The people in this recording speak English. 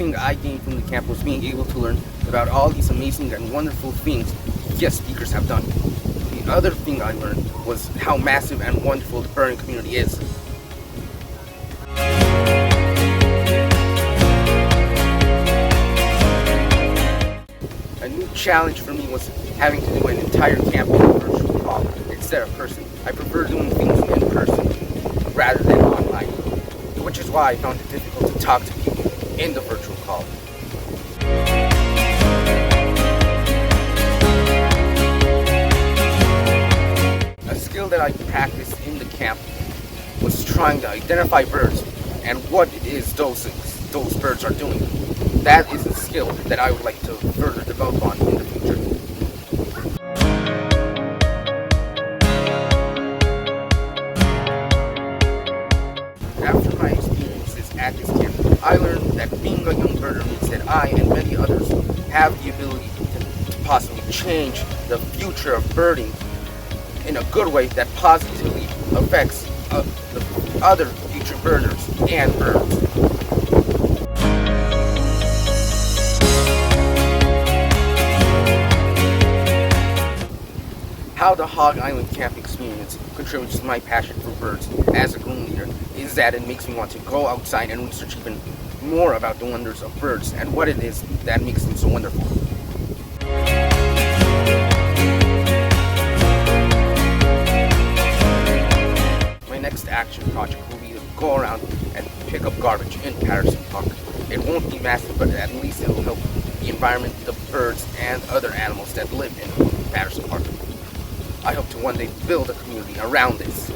thing I gained from the camp was being able to learn about all these amazing and wonderful things guest speakers have done. The other thing I learned was how massive and wonderful the birding community is. A new challenge for me was having to do an entire camp in a virtual call instead of person. I prefer doing things in person rather than online, which is why I found it difficult to talk to people in the virtual call. A skill that I practiced in the camp was trying to identify birds and what it is those birds are doing. That is a skill that I would like to further develop on in the future. After my experiences at this camp, I learned that being a young birder means that I and many others have the ability to possibly change the future of birding in a good way that positively affects the other future birders and birds. How the Hog Island camp experience contributes to my passion for birds as a groom leader is that it makes me want to go outside and research even more about the wonders of birds and what it is that makes them so wonderful. My next action project will be to go around and pick up garbage in Patterson Park. It won't be massive, but at least it will help the environment, the birds, and other animals that live in Patterson Park. I hope to one day build a community around this.